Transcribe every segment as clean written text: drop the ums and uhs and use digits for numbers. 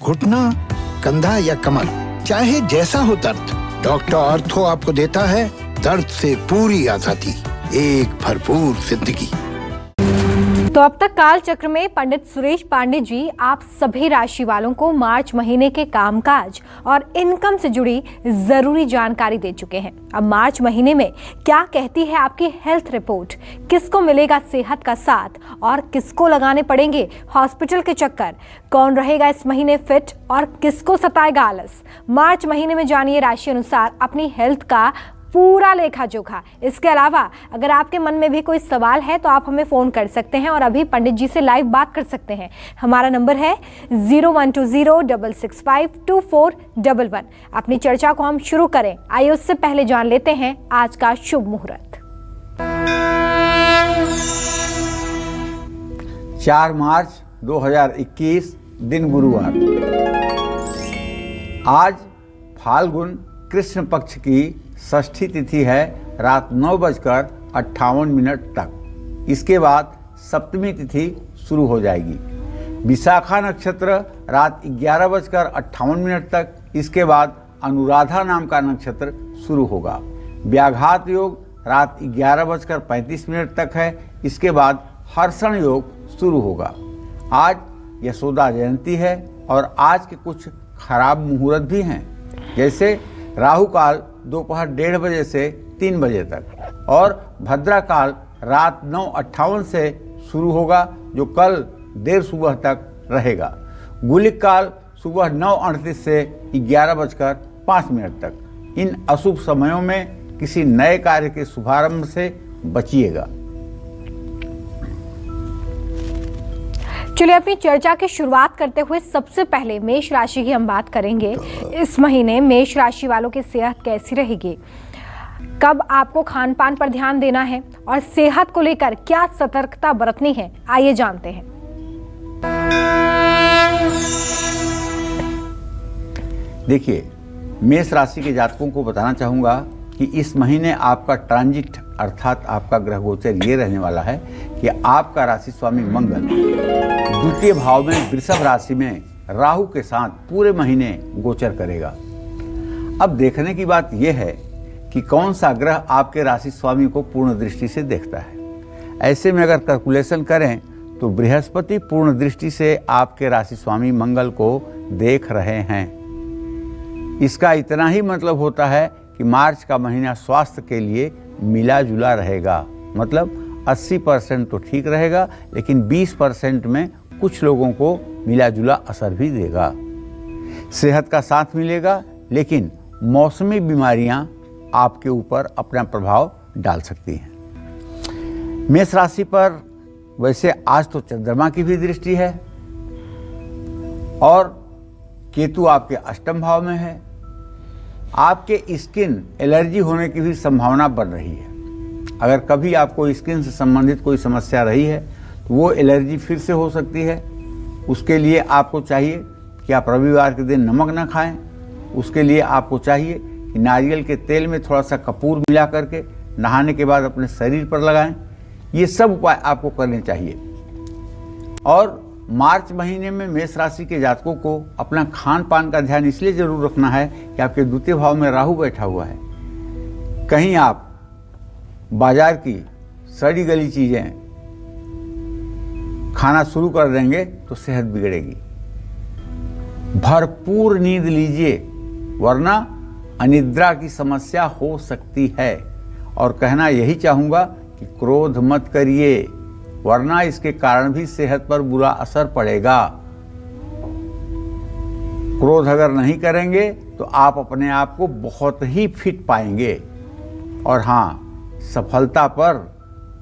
घुटना, कंधा या कमर, चाहे जैसा हो दर्द, डॉक्टर ऑर्थो आपको देता है दर्द से पूरी आजादी, एक भरपूर जिंदगी। तो अब तक काल चक्र में पंडित सुरेश पांडे जी आप सभी राशि वालों को मार्च महीने के कामकाज और इनकम से जुड़ी जरूरी जानकारी दे चुके हैं। अब मार्च महीने में क्या कहती है आपकी हेल्थ रिपोर्ट, किसको मिलेगा सेहत का साथ और किसको लगाने पड़ेंगे हॉस्पिटल के चक्कर, कौन रहेगा इस महीने फिट और किसको सताएगा आलस। मार्च महीने में जानिए राशि अनुसार अपनी हेल्थ का पूरा लेखा जोखा। इसके अलावा अगर आपके मन में भी कोई सवाल है तो आप हमें फ़ोन कर सकते हैं और अभी पंडित जी से लाइव बात कर सकते हैं। हमारा नंबर है 0120665241। अपनी चर्चा को हम शुरू करें। आइए उससे पहले जान लेते हैं आज का शुभ मुहूर्त। 4 मार्च 2021 दिन गुरुवार। आज फाल्गुन कृष्ण पक्ष की षष्ठी तिथि है रात 9:58 तक। इसके बाद सप्तमी तिथि शुरू हो जाएगी। विशाखा नक्षत्र रात 11:58 तक। इसके बाद अनुराधा नाम का नक्षत्र शुरू होगा। व्याघात योग रात 11:35 तक है। इसके बाद हर्षण योग शुरू होगा। आज यशोदा जयंती है और आज के कुछ खराब मुहूर्त भी हैं, जैसे राहु काल दोपहर 1:30 बजे से 3 बजे तक और भद्रा काल रात 9:58 से शुरू होगा, जो कल देर सुबह तक रहेगा। गुलिक काल सुबह 9:38 से 11:05 तक। इन अशुभ समयों में किसी नए कार्य के शुभारंभ से बचिएगा। चलिए अपनी चर्चा की शुरुआत करते हुए सबसे पहले मेष राशि की हम बात करेंगे। इस महीने मेष राशि वालों की सेहत कैसी रहेगी, कब आपको खान पान पर ध्यान देना है और सेहत को लेकर क्या सतर्कता बरतनी है, आइए जानते हैं। देखिए, मेष राशि के जातकों को बताना चाहूंगा कि इस महीने आपका ट्रांजिट अर्थात आपका ग्रह गोचर ये रहने वाला है कि आपका राशि स्वामी मंगल द्वितीय भाव में वृषभ राशि में राहु के साथ पूरे महीने गोचर करेगा। अब देखने की बात यह है कि कौन सा ग्रह आपके राशि स्वामी को पूर्ण दृष्टि से देखता है। ऐसे में अगर कैलकुलेशन करें तो बृहस्पति पूर्ण दृष्टि से आपके राशि स्वामी मंगल को देख रहे हैं। इसका इतना ही मतलब होता है कि मार्च का महीना स्वास्थ्य के लिए मिला जुला रहेगा। मतलब 80% तो ठीक रहेगा, लेकिन 20% में कुछ लोगों को मिला जुला असर भी देगा। सेहत का साथ मिलेगा, लेकिन मौसमी बीमारियां आपके ऊपर अपना प्रभाव डाल सकती हैं। मेष राशि पर वैसे आज तो चंद्रमा की भी दृष्टि है और केतु आपके अष्टम भाव में है। आपके स्किन एलर्जी होने की भी संभावना बढ़ रही है। अगर कभी आपको स्किन से संबंधित कोई समस्या रही है तो वो एलर्जी फिर से हो सकती है। उसके लिए आपको चाहिए कि आप रविवार के दिन नमक ना खाएं। उसके लिए आपको चाहिए कि नारियल के तेल में थोड़ा सा कपूर मिला करके नहाने के बाद अपने शरीर पर लगाएं। ये सब उपाय आपको करने चाहिए। और मार्च महीने में मेष राशि के जातकों को अपना खान पान का ध्यान इसलिए जरूर रखना है कि आपके द्वितीय भाव में राहु बैठा हुआ है। कहीं आप बाजार की सड़ी गली चीजें खाना शुरू कर देंगे तो सेहत बिगड़ेगी। भरपूर नींद लीजिए, वरना अनिद्रा की समस्या हो सकती है। और कहना यही चाहूंगा कि क्रोध मत करिए, वरना इसके कारण भी सेहत पर बुरा असर पड़ेगा। क्रोध अगर नहीं करेंगे तो आप अपने आप को बहुत ही फिट पाएंगे। और हाँ, सफलता पर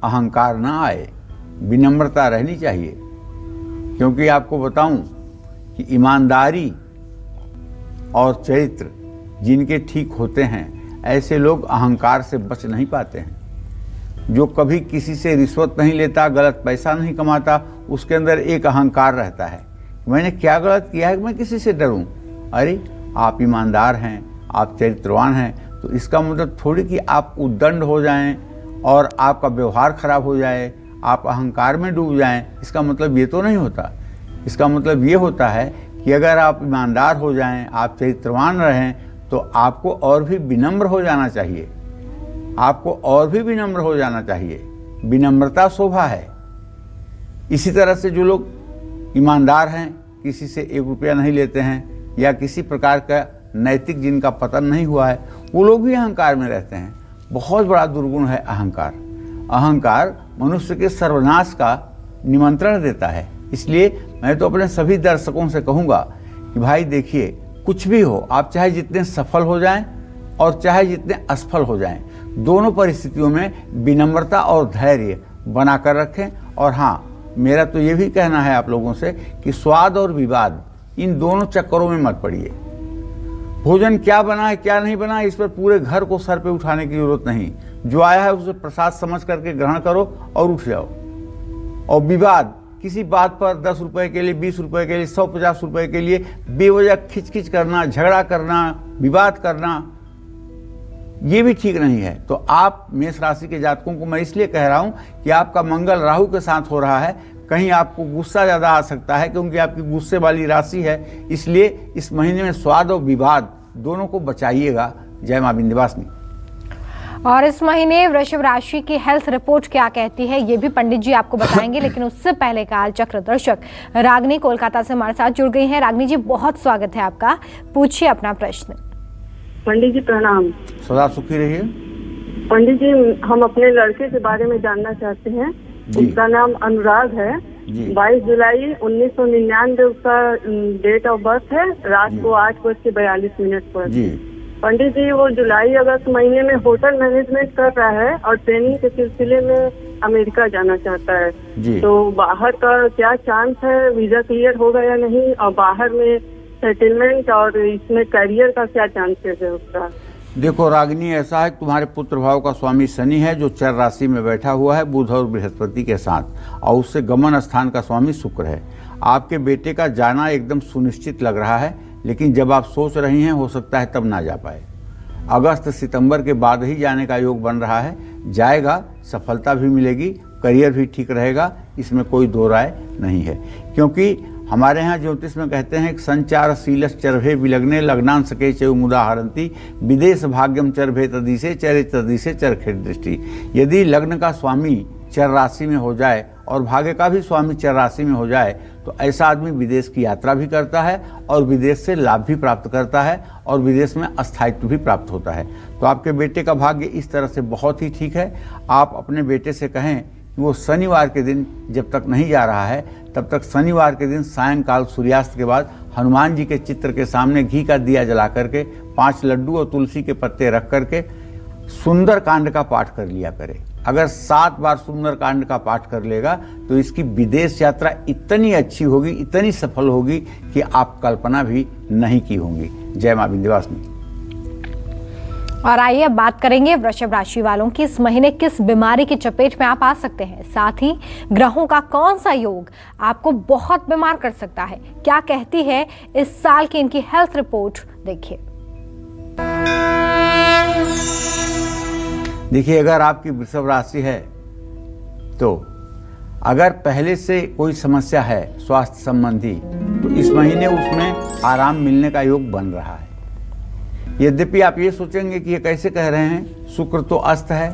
अहंकार ना आए, विनम्रता रहनी चाहिए। क्योंकि आपको बताऊं कि ईमानदारी और चरित्र जिनके ठीक होते हैं, ऐसे लोग अहंकार से बच नहीं पाते हैं। जो कभी किसी से रिश्वत नहीं लेता, गलत पैसा नहीं कमाता, उसके अंदर एक अहंकार रहता है। मैंने क्या गलत किया है कि मैं किसी से डरूं? अरे आप ईमानदार हैं, आप चरित्रवान हैं, तो इसका मतलब थोड़ी कि आप उद्दंड हो जाएं और आपका व्यवहार खराब हो जाए, आप अहंकार में डूब जाएं। इसका मतलब ये तो नहीं होता। इसका मतलब ये होता है कि कि अगर आप ईमानदार हो जाएं, आप चरित्रवान रहें, तो आपको और भी विनम्र हो जाना चाहिए। आपको और भी विनम्र हो जाना चाहिए। विनम्रता शोभा है। इसी तरह से जो लोग ईमानदार हैं, किसी से 1 रुपया नहीं लेते हैं, या किसी प्रकार का नैतिक जिनका पतन नहीं हुआ है, वो लोग भी अहंकार में रहते हैं। बहुत बड़ा दुर्गुण है अहंकार। अहंकार मनुष्य के सर्वनाश का निमंत्रण देता है। इसलिए मैं तो अपने सभी दर्शकों से कहूँगा कि भाई देखिए, कुछ भी हो, आप चाहे जितने सफल हो जाएं और चाहे जितने असफल हो जाएं, दोनों परिस्थितियों में विनम्रता और धैर्य बनाकर रखें। और हाँ, मेरा तो ये भी कहना है आप लोगों से कि स्वाद और विवाद, इन दोनों चक्करों में मत पड़िए। भोजन क्या बना है क्या नहीं बना, इस पर पूरे घर को सर पे उठाने की जरूरत नहीं। जो आया है उसे प्रसाद समझ करके ग्रहण करो और उठ जाओ। और विवाद, किसी बात पर 10 रुपए के लिए, 20 रुपए के लिए, 150 रुपए के लिए बेवजह खिचखिच करना, झगड़ा करना, विवाद करना, ये भी ठीक नहीं है। तो आप मेष राशि के जातकों को मैं इसलिए कह रहा हूं कि आपका मंगल राहु के साथ हो रहा है। कहीं आपको गुस्सा ज़्यादा आ सकता है, क्योंकि आपकी गुस्से वाली राशि है। इसलिए इस महीने में स्वाद और विवाद दोनों को बचाइएगा। जय मां विंध्यवासिनी। और इस महीने वृषभ राशि की हेल्थ रिपोर्ट क्या कहती है, ये भी पंडित जी आपको बताएंगे। लेकिन उससे पहले काल चक्र दर्शक रागनी कोलकाता से हमारे साथ जुड़ गई हैं। रागनी जी, बहुत स्वागत है आपका। पूछिए अपना प्रश्न। पंडित जी प्रणाम। सदा सुखी रहिए। पंडित जी, हम अपने लड़के के बारे में जानना चाहते हैं। उसका नाम अनुराग है। 22 जुलाई 1999 उसका डेट ऑफ बर्थ है। रात को 8:42 पर। पंडित जी, वो जुलाई अगस्त महीने में होटल मैनेजमेंट कर रहा है और ट्रेनिंग के सिलसिले में अमेरिका जाना चाहता है। तो बाहर का क्या चांस है, वीजा क्लियर होगा या नहीं, और बाहर में सेटलमेंट और इसमें करियर का क्या चांसेस है उसका? देखो रागिनी, ऐसा है, तुम्हारे पुत्र भाव का स्वामी शनि है जो चर राशि में बैठा हुआ है बुध और बृहस्पति के साथ, और उससे गमन स्थान का स्वामी शुक्र है। आपके बेटे का जाना एकदम सुनिश्चित लग रहा है, लेकिन जब आप सोच रही हैं हो सकता है तब ना जा पाए। अगस्त सितंबर के बाद ही जाने का योग बन रहा है। जाएगा, सफलता भी मिलेगी, करियर भी ठीक रहेगा, इसमें कोई दो राय नहीं है। क्योंकि हमारे यहाँ ज्योतिष में कहते हैं कि संचार शीलस चरभे विलग्ने लग्नान सके चय मुदाहरंती विदेश भाग्यम चरभे तदिशे चरे तदिशे चरखे दृष्टि। यदि लग्न का स्वामी चर राशि में हो जाए और भाग्य का भी स्वामी चर राशि में हो जाए तो ऐसा आदमी विदेश की यात्रा भी करता है और विदेश से लाभ भी प्राप्त करता है और विदेश में स्थायित्व भी प्राप्त होता है। तो आपके बेटे का भाग्य इस तरह से बहुत ही ठीक है। आप अपने बेटे से कहें कि वो शनिवार के दिन जब तक नहीं जा रहा है तब तक शनिवार के दिन सायंकाल सूर्यास्त के बाद हनुमान जी के चित्र के सामने घी का दिया जला करके 5 लड्डू और तुलसी के पत्ते रख करके सुंदर कांड का पाठ कर लिया करे। अगर 7 बार सुंदर कांड का पाठ कर लेगा तो इसकी विदेश यात्रा इतनी अच्छी होगी, इतनी सफल होगी कि आप कल्पना भी नहीं की होंगी। जय मां विंध्यवासिनी। और आइए अब बात करेंगे वृषभ राशि वालों की। इस महीने किस बीमारी की चपेट में आप आ सकते हैं, साथ ही ग्रहों का कौन सा योग आपको बहुत बीमार कर सकता है, क्या कहती है इस साल की इनकी हेल्थ रिपोर्ट, देखिए। देखिए, अगर आपकी वृषभ राशि है तो अगर पहले से कोई समस्या है स्वास्थ्य संबंधी तो इस महीने उसमें आराम मिलने का योग बन रहा है। यद्यपि आप ये सोचेंगे कि ये कैसे कह रहे हैं, शुक्र तो अस्त है,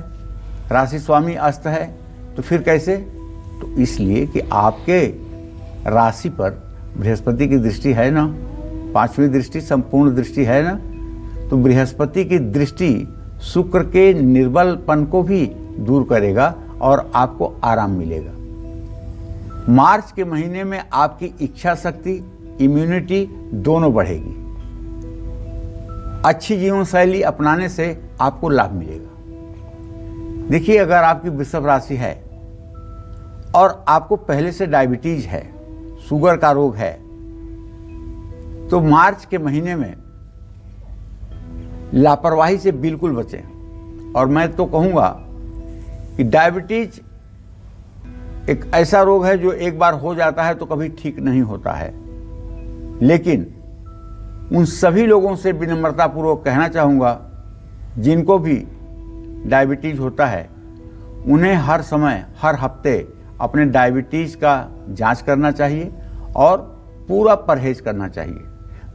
राशि स्वामी अस्त है, तो फिर कैसे? तो इसलिए कि आपके राशि पर बृहस्पति की दृष्टि है ना, 5वीं दृष्टि संपूर्ण दृष्टि है ना, तो बृहस्पति की दृष्टि शुक्र के निर्बलपन को भी दूर करेगा और आपको आराम मिलेगा। मार्च के महीने में आपकी इच्छा शक्ति, इम्यूनिटी दोनों बढ़ेगी। अच्छी जीवन शैली अपनाने से आपको लाभ मिलेगा। देखिए, अगर आपकी वृषभ राशि है और आपको पहले से डायबिटीज है, शुगर का रोग है, तो मार्च के महीने में लापरवाही से बिल्कुल बचें। और मैं तो कहूँगा कि डायबिटीज एक ऐसा रोग है जो एक बार हो जाता है तो कभी ठीक नहीं होता है। लेकिन उन सभी लोगों से विनम्रतापूर्वक कहना चाहूँगा जिनको भी डायबिटीज होता है, उन्हें हर समय हर हफ्ते अपने डायबिटीज का जांच करना चाहिए और पूरा परहेज करना चाहिए।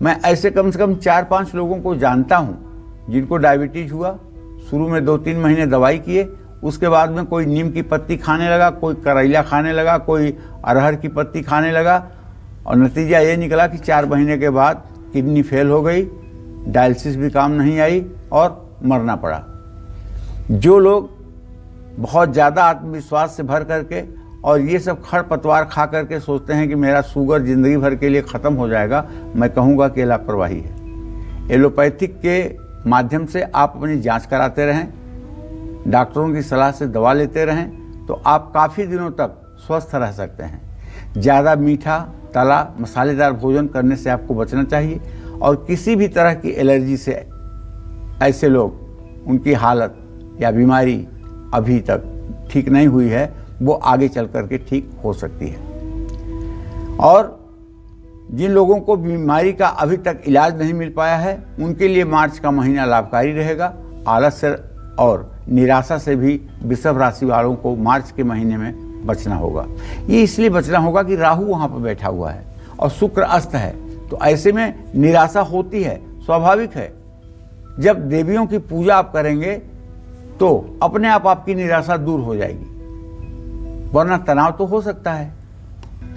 मैं ऐसे कम से कम 4-5 लोगों को जानता हूँ जिनको डायबिटीज हुआ, शुरू में 2-3 महीने दवाई किए, उसके बाद में कोई नीम की पत्ती खाने लगा, कोई करेला खाने लगा, कोई अरहर की पत्ती खाने लगा, और नतीजा ये निकला कि 4 महीने के बाद किडनी फेल हो गई, डायलिसिस भी काम नहीं आई और मरना पड़ा। जो लोग बहुत ज़्यादा आत्मविश्वास से भर करके और ये सब खरपतवार खा करके सोचते हैं कि मेरा शुगर ज़िंदगी भर के लिए ख़त्म हो जाएगा, मैं कहूँगा कि लापरवाही है। एलोपैथिक के माध्यम से आप अपनी जांच कराते रहें, डॉक्टरों की सलाह से दवा लेते रहें, तो आप काफ़ी दिनों तक स्वस्थ रह सकते हैं। ज़्यादा मीठा, तला, मसालेदार भोजन करने से आपको बचना चाहिए, और किसी भी तरह की एलर्जी से ऐसे लोग, उनकी हालत या बीमारी अभी तक ठीक नहीं हुई है, वो आगे चल करके ठीक हो सकती है। और जिन लोगों को बीमारी का अभी तक इलाज नहीं मिल पाया है, उनके लिए मार्च का महीना लाभकारी रहेगा। आलस्य और निराशा से भी वृषभ राशि वालों को मार्च के महीने में बचना होगा। ये इसलिए बचना होगा कि राहु वहाँ पर बैठा हुआ है और शुक्र अस्त है, तो ऐसे में निराशा होती है, स्वाभाविक है। जब देवियों की पूजा आप करेंगे तो अपने आप आपकी निराशा दूर हो जाएगी, वरना तनाव तो हो सकता है।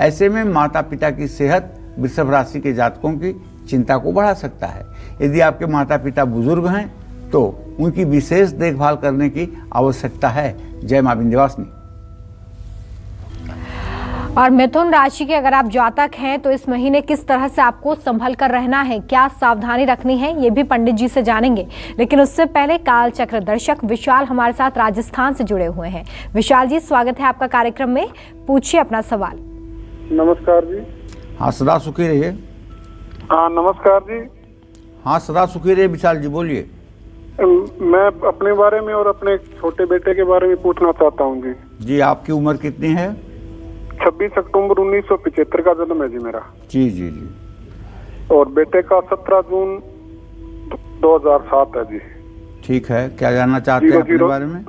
ऐसे में माता पिता की सेहत वृषभ राशि के जातकों की चिंता को बढ़ा सकता है। यदि आपके माता पिता बुजुर्ग हैं तो उनकी विशेष देखभाल करने की आवश्यकता है। जय मां विंध्यवासिनी। और मिथुन राशि के अगर आप जातक हैं तो इस महीने किस तरह से आपको संभल कर रहना है, क्या सावधानी रखनी है, ये भी पंडित जी से जानेंगे। लेकिन उससे पहले काल चक्र दर्शक विशाल हमारे साथ राजस्थान से जुड़े हुए हैं। विशाल जी, स्वागत है आपका कार्यक्रम में, पूछिए अपना सवाल। नमस्कार जी। हाँ, सदा सुखी रहिए। हाँ नमस्कार जी। हाँ, सदा सुखी रहिए विशाल जी, बोलिए। मैं अपने बारे में और अपने छोटे बेटे के बारे में पूछना चाहता हूँ जी। जी, आपकी उम्र कितनी है? 26 अक्टूबर 1975 का जन्म है जी मेरा। जी जी जी। और बेटे का 17 जून 2007 है जी। ठीक है, क्या जानना चाहते हैं अपने बारे में?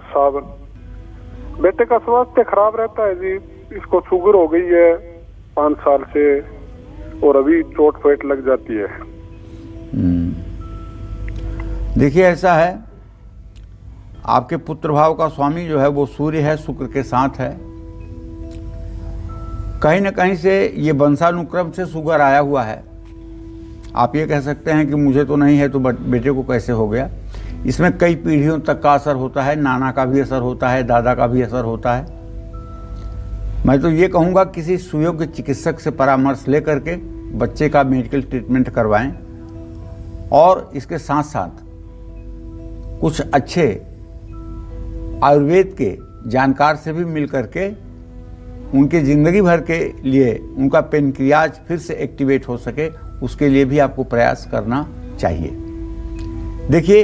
बेटे का स्वास्थ्य खराब रहता है जी, इसको शुगर हो गई है 5 साल से, और अभी चोट फेट लग जाती है। देखिए, ऐसा है, आपके पुत्र भाव का स्वामी जो है वो सूर्य है, शुक्र के साथ है। कहीं न कहीं से ये वंशानुक्रम से शुगर आया हुआ है। आप ये कह सकते हैं कि मुझे तो नहीं है तो बेटे को कैसे हो गया। इसमें कई पीढ़ियों तक का असर होता है, नाना का भी असर होता है, दादा का भी असर होता है। मैं तो ये कहूँगा किसी सुयोग्य चिकित्सक से परामर्श लेकर के बच्चे का मेडिकल ट्रीटमेंट करवाएं, और इसके साथ साथ कुछ अच्छे आयुर्वेद के जानकार से भी मिल करके उनके ज़िंदगी भर के लिए उनका पेनक्रियाज फिर से एक्टिवेट हो सके, उसके लिए भी आपको प्रयास करना चाहिए। देखिए,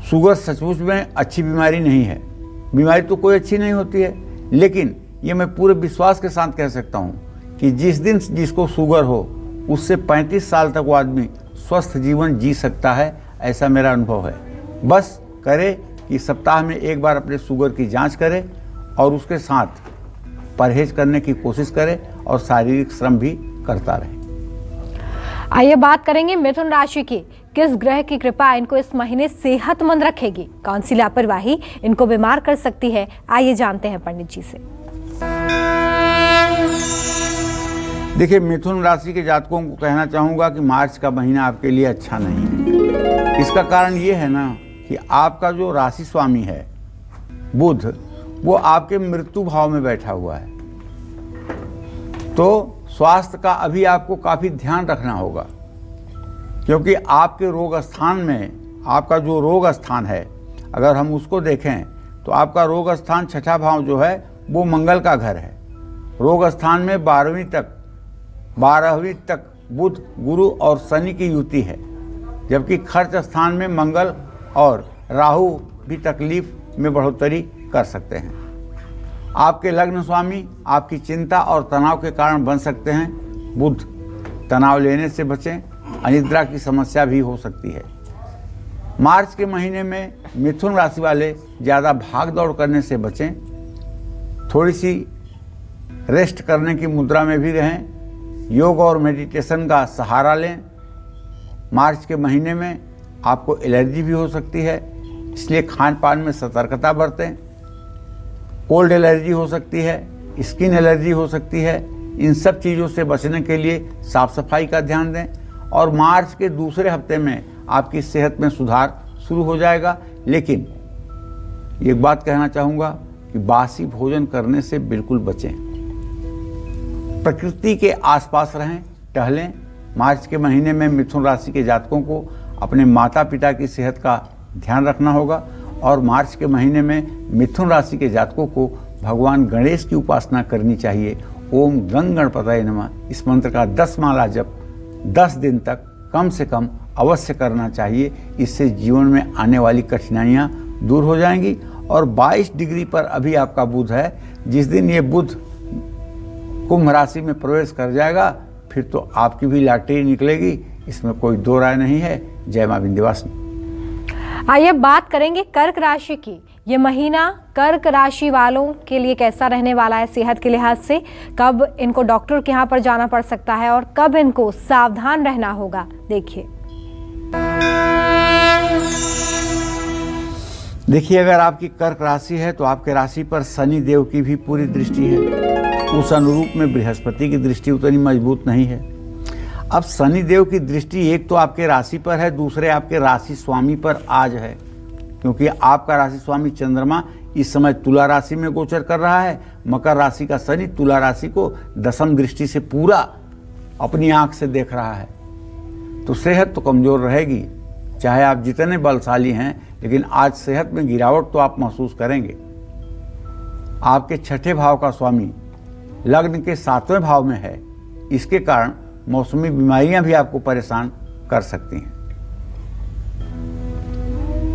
शुगर सचमुच में अच्छी बीमारी नहीं है, बीमारी तो कोई अच्छी नहीं होती है, लेकिन ये मैं पूरे विश्वास के साथ कह सकता हूँ कि जिस दिन जिसको शुगर हो उससे 35 साल तक वो आदमी स्वस्थ जीवन जी सकता है, ऐसा मेरा अनुभव है। बस करे कि सप्ताह में एक बार अपने शुगर की जांच करें और उसके साथ परहेज करने की कोशिश करें और शारीरिक श्रम भी करता रहे। आइए बात करेंगे मिथुन राशि की। किस ग्रह की कृपा इनको इस महीने सेहतमंद रखेगी, कौन सी लापरवाही इनको बीमार कर सकती है, आइए जानते हैं पंडित जी से। देखिए, मिथुन राशि के जातकों को कहना चाहूँगा कि मार्च का महीना आपके लिए अच्छा नहीं है। इसका कारण ये है ना कि आपका जो राशि स्वामी है बुध, वो आपके मृत्यु भाव में बैठा हुआ है, तो स्वास्थ्य का अभी आपको काफ़ी ध्यान रखना होगा, क्योंकि आपके रोग स्थान में, आपका जो रोग स्थान है अगर हम उसको देखें तो आपका रोग स्थान 6ठा भाव जो है वो मंगल का घर है। रोग स्थान में 12वीं तक बुध, गुरु और शनि की युति है, जबकि खर्च स्थान में मंगल और राहु भी तकलीफ में बढ़ोतरी कर सकते हैं। आपके लग्न स्वामी आपकी चिंता और तनाव के कारण बन सकते हैं। बुध, तनाव लेने से बचें, अनिद्रा की समस्या भी हो सकती है। मार्च के महीने में मिथुन राशि वाले ज़्यादा भाग दौड़ करने से बचें, थोड़ी सी रेस्ट करने की मुद्रा में भी रहें, योग और मेडिटेशन का सहारा लें। मार्च के महीने में आपको एलर्जी भी हो सकती है, इसलिए खान पान में सतर्कता बरतें। कोल्ड एलर्जी हो सकती है, स्किन एलर्जी हो सकती है। इन सब चीज़ों से बचने के लिए साफ सफाई का ध्यान दें और मार्च के दूसरे हफ्ते में आपकी सेहत में सुधार शुरू हो जाएगा। लेकिन एक बात कहना चाहूँगा कि बासी भोजन करने से बिल्कुल बचें। प्रकृति के आसपास रहें, टहलें। मार्च के महीने में मिथुन राशि के जातकों को अपने माता पिता की सेहत का ध्यान रखना होगा और मार्च के महीने में मिथुन राशि के जातकों को भगवान गणेश की उपासना करनी चाहिए। ओम गंग गणपतये नमः इस मंत्र का 10 माला जप 10 दिन तक कम से कम अवश्य करना चाहिए। इससे जीवन में आने वाली कठिनाइयाँ दूर हो जाएंगी। और 22 डिग्री पर अभी आपका बुध है। जिस दिन ये बुध कुंभ राशि में प्रवेश कर जाएगा फिर तो आपकी भी लॉटरी निकलेगी, इसमें कोई दो राय नहीं है। जय मां विंध्यवासिनी। आइए बात करेंगे कर्क राशि की। ये महीना कर्क राशि वालों के लिए कैसा रहने वाला है सेहत के लिहाज से, कब इनको डॉक्टर के यहाँ पर जाना पड़ सकता है और कब इनको सावधान रहना होगा, देखिए अगर आपकी कर्क राशि है तो आपके राशि पर शनि देव की भी पूरी दृष्टि है। उस अनुरूप में बृहस्पति की दृष्टि उतनी मजबूत नहीं है। अब शनि देव की दृष्टि एक तो आपके राशि पर है, दूसरे आपके राशि स्वामी पर आज है, क्योंकि आपका राशि स्वामी चंद्रमा इस समय तुला राशि में गोचर कर रहा है। मकर राशि का शनि तुला राशि को 10वीं दृष्टि से पूरा अपनी आंख से देख रहा है। तो सेहत तो कमजोर रहेगी, चाहे आप जितने बलशाली हैं, लेकिन आज सेहत में गिरावट तो आप महसूस करेंगे। आपके 6ठे भाव का स्वामी लग्न के 7वें भाव में है, इसके कारण मौसमी बीमारियां भी आपको परेशान कर सकती हैं।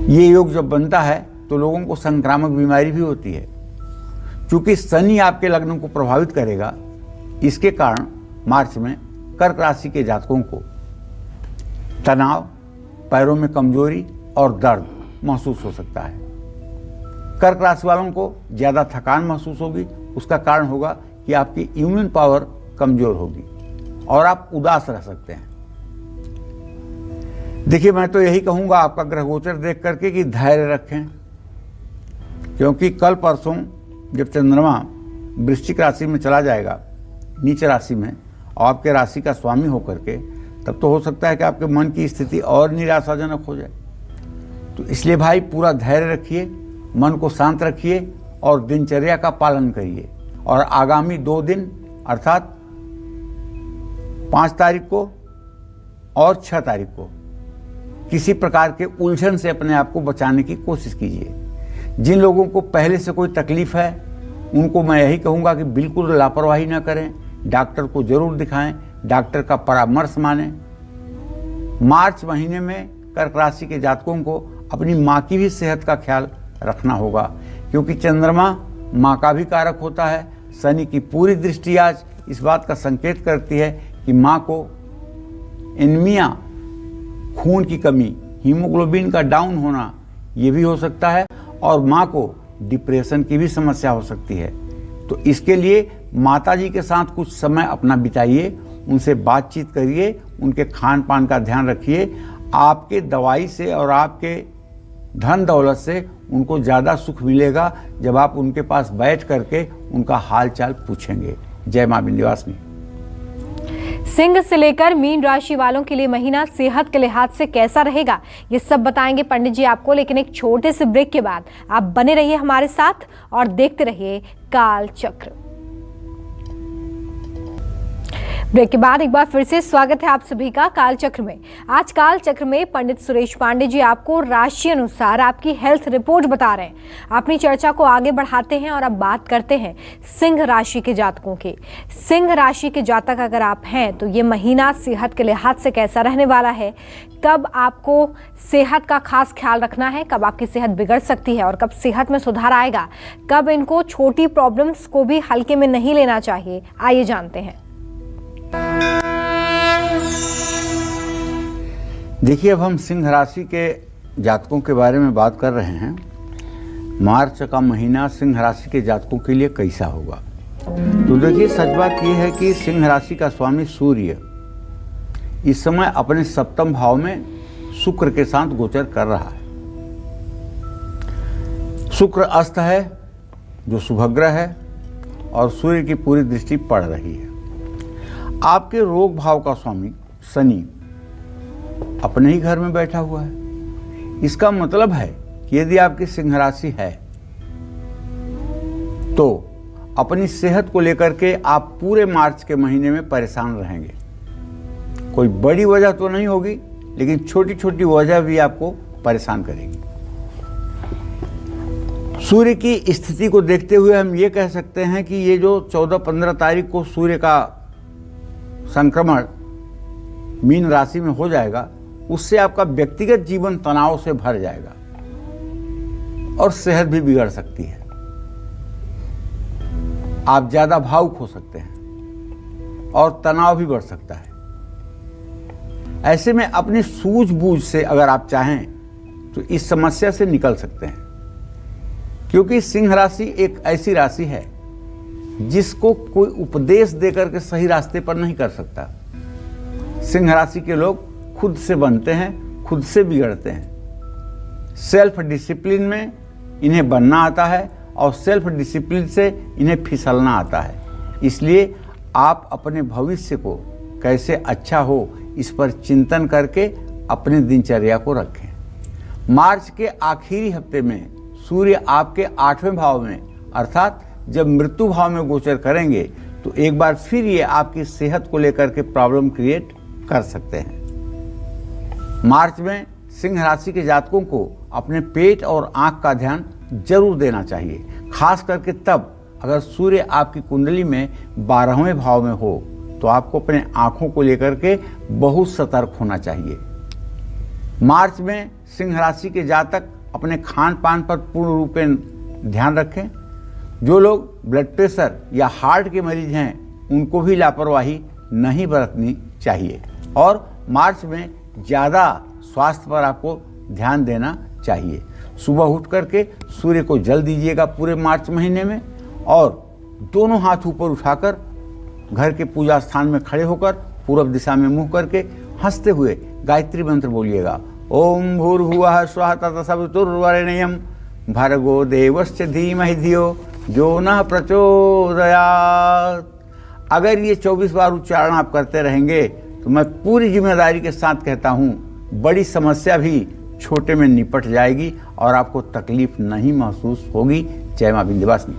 ये योग जब बनता है तो लोगों को संक्रामक बीमारी भी होती है। क्योंकि शनि आपके लग्न को प्रभावित करेगा, इसके कारण मार्च में कर्क राशि के जातकों को तनाव, पैरों में कमजोरी और दर्द महसूस हो सकता है। कर्क राशि वालों को ज़्यादा थकान महसूस होगी। उसका कारण होगा कि आपकी इम्यून पावर कमजोर होगी और आप उदास रह सकते हैं। देखिए मैं तो यही कहूँगा आपका ग्रह गोचर देख करके कि धैर्य रखें, क्योंकि कल परसों जब चंद्रमा वृश्चिक राशि में चला जाएगा, नीच राशि में, और आपके राशि का स्वामी होकर के, तब तो हो सकता है कि आपके मन की स्थिति और निराशाजनक हो जाए। तो इसलिए भाई पूरा धैर्य रखिए, मन को शांत रखिए और दिनचर्या का पालन करिए। और आगामी 2 दिन अर्थात 5 तारीख को और 6 तारीख को किसी प्रकार के उलझन से अपने आप को बचाने की कोशिश कीजिए। जिन लोगों को पहले से कोई तकलीफ है उनको मैं यही कहूँगा कि बिल्कुल लापरवाही ना करें, डॉक्टर को जरूर दिखाएं, डॉक्टर का परामर्श मानें। मार्च महीने में कर्क राशि के जातकों को अपनी माँ की भी सेहत का ख्याल रखना होगा, क्योंकि चंद्रमा माँ का भी कारक होता है। शनि की पूरी दृष्टि आज इस बात का संकेत करती है कि माँ को एनीमिया, खून की कमी, हीमोग्लोबिन का डाउन होना ये भी हो सकता है और माँ को डिप्रेशन की भी समस्या हो सकती है। तो इसके लिए माताजी के साथ कुछ समय अपना बिताइए, उनसे बातचीत करिए, उनके खान पान का ध्यान रखिए। आपके दवाई से और आपके धन दौलत से उनको ज़्यादा सुख मिलेगा जब आप उनके पास बैठ करके उनका हाल चाल पूछेंगे। जय मां विंध्यवासिनी। सिंह से लेकर मीन राशि वालों के लिए महीना सेहत के लिहाज से कैसा रहेगा, ये सब बताएंगे पंडित जी आपको, लेकिन एक छोटे से ब्रेक के बाद आप बने रहिए हमारे साथ और देखते रहिए काल चक्र। ब्रेक के बाद एक बार फिर से स्वागत है आप सभी का काल चक्र में। आज काल चक्र में पंडित सुरेश पांडे जी आपको राशि अनुसार आपकी हेल्थ रिपोर्ट बता रहे हैं। अपनी चर्चा को आगे बढ़ाते हैं और अब बात करते हैं सिंह राशि के जातकों की। सिंह राशि के जातक अगर आप हैं तो ये महीना सेहत के लिहाज से कैसा रहने वाला है, कब आपको सेहत का खास ख्याल रखना है, कब आपकी सेहत बिगड़ सकती है और कब सेहत में सुधार आएगा, कब इनको छोटी प्रॉब्लम्स को भी हल्के में नहीं लेना चाहिए, आइए जानते हैं। देखिए अब हम सिंह राशि के जातकों के बारे में बात कर रहे हैं। मार्च का महीना सिंह राशि के जातकों के लिए कैसा होगा। तो देखिए, सच बात यह है कि सिंह राशि का स्वामी सूर्य इस समय अपने सप्तम भाव में शुक्र के साथ गोचर कर रहा है। शुक्र अस्त है जो शुभग्रह है और सूर्य की पूरी दृष्टि पड़ रही है। आपके रोग भाव का स्वामी शनि अपने ही घर में बैठा हुआ है। इसका मतलब है कि यदि आपकी सिंह राशि है तो अपनी सेहत को लेकर के आप पूरे मार्च के महीने में परेशान रहेंगे। कोई बड़ी वजह तो नहीं होगी, लेकिन छोटी छोटी वजह भी आपको परेशान करेगी। सूर्य की स्थिति को देखते हुए हम ये कह सकते हैं कि ये जो 14-15 तारीख को सूर्य का संक्रमण मीन राशि में हो जाएगा, उससे आपका व्यक्तिगत जीवन तनाव से भर जाएगा और सेहत भी बिगड़ सकती है। आप ज्यादा भावुक हो सकते हैं और तनाव भी बढ़ सकता है। ऐसे में अपनी सूझबूझ से अगर आप चाहें तो इस समस्या से निकल सकते हैं, क्योंकि सिंह राशि एक ऐसी राशि है जिसको कोई उपदेश देकर के सही रास्ते पर नहीं कर सकता। सिंह राशि के लोग खुद से बनते हैं, खुद से बिगड़ते हैं। सेल्फ डिसिप्लिन में इन्हें बनना आता है और सेल्फ डिसिप्लिन से इन्हें फिसलना आता है। इसलिए आप अपने भविष्य को कैसे अच्छा हो इस पर चिंतन करके अपने दिनचर्या को रखें। मार्च के आखिरी हफ्ते में सूर्य आपके 8वें भाव में अर्थात जब मृत्यु भाव में गोचर करेंगे तो एक बार फिर ये आपकी सेहत को लेकर के प्रॉब्लम क्रिएट कर सकते हैं। मार्च में सिंह राशि के जातकों को अपने पेट और आंख का ध्यान जरूर देना चाहिए, खास करके तब अगर सूर्य आपकी कुंडली में 12वें भाव में हो तो आपको अपने आंखों को लेकर के बहुत सतर्क होना चाहिए। मार्च में सिंह राशि के जातक अपने खान पान पर पूर्ण रूप में ध्यान रखें। जो लोग ब्लड प्रेशर या हार्ट के मरीज हैं उनको भी लापरवाही नहीं बरतनी चाहिए और मार्च में ज़्यादा स्वास्थ्य पर आपको ध्यान देना चाहिए। सुबह उठ करके सूर्य को जल दीजिएगा पूरे मार्च महीने में और दोनों हाथ ऊपर उठाकर घर के पूजा स्थान में खड़े होकर पूर्व दिशा में मुंह करके हंसते हुए गायत्री मंत्र बोलिएगा। ओम भूर्भुवः स्वः तत्सवितुर्वरेण्यं भर्गो देवस्य धीमहि धियो जो न प्रचोदयात्। अगर ये 24 बार उच्चारण आप करते रहेंगे तो मैं पूरी जिम्मेदारी के साथ कहता हूँ बड़ी समस्या भी छोटे में निपट जाएगी और आपको तकलीफ नहीं महसूस होगी। जय मां विंध्यवासिनी।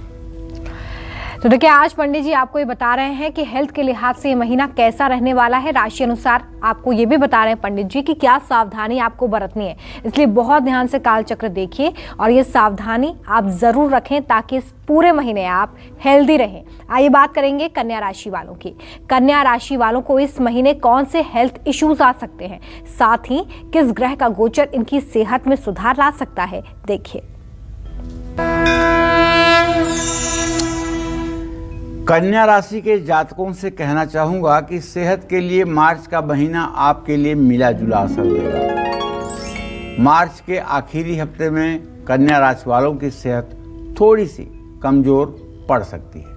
तो देखिए, आज पंडित जी आपको ये बता रहे हैं कि हेल्थ के लिहाज से ये महीना कैसा रहने वाला है। राशि अनुसार आपको ये भी बता रहे हैं पंडित जी कि क्या सावधानी आपको बरतनी है। इसलिए बहुत ध्यान से काल चक्र देखिए और ये सावधानी आप जरूर रखें ताकि इस पूरे महीने आप हेल्दी रहें। आइए बात करेंगे कन्या राशि वालों की। कन्या राशि वालों को इस महीने कौन से हेल्थ इश्यूज आ सकते हैं, साथ ही किस ग्रह का गोचर इनकी सेहत में सुधार ला सकता है, देखिए। कन्या राशि के जातकों से कहना चाहूंगा कि सेहत के लिए मार्च का महीना आपके लिए मिला जुला असर देगा। मार्च के आखिरी हफ्ते में कन्या राशि वालों की सेहत थोड़ी सी कमजोर पड़ सकती है,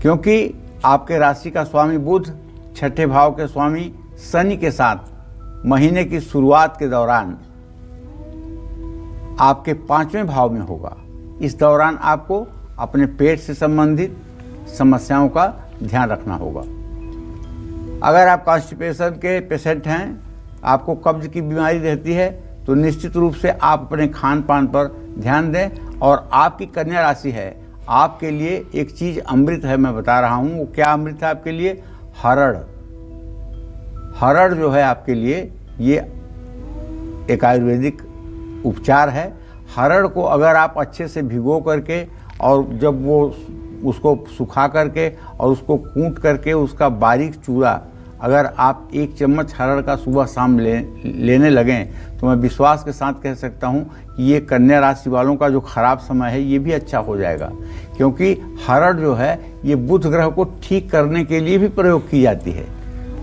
क्योंकि आपके राशि का स्वामी बुध 6ठे भाव के स्वामी शनि के साथ महीने की शुरुआत के दौरान आपके 5वें भाव में होगा। इस दौरान आपको अपने पेट से संबंधित समस्याओं का ध्यान रखना होगा। अगर आप कॉन्स्टिपेशन के पेशेंट हैं, आपको कब्ज की बीमारी रहती है, तो निश्चित रूप से आप अपने खान पान पर ध्यान दें। और आपकी कन्या राशि है, आपके लिए एक चीज अमृत है, मैं बता रहा हूँ। वो क्या अमृत है आपके लिए? हरड़। हरड़ जो है आपके लिए ये एक आयुर्वेदिक उपचार है। हरड़ को अगर आप अच्छे से भिगो करके और जब वो उसको सुखा करके और उसको कूट करके उसका बारीक चूरा अगर आप 1 चम्मच हरड़ का सुबह शाम लेने लगें तो मैं विश्वास के साथ कह सकता हूँ कि ये कन्या राशि वालों का जो खराब समय है ये भी अच्छा हो जाएगा, क्योंकि हरड़ जो है ये बुध ग्रह को ठीक करने के लिए भी प्रयोग की जाती है।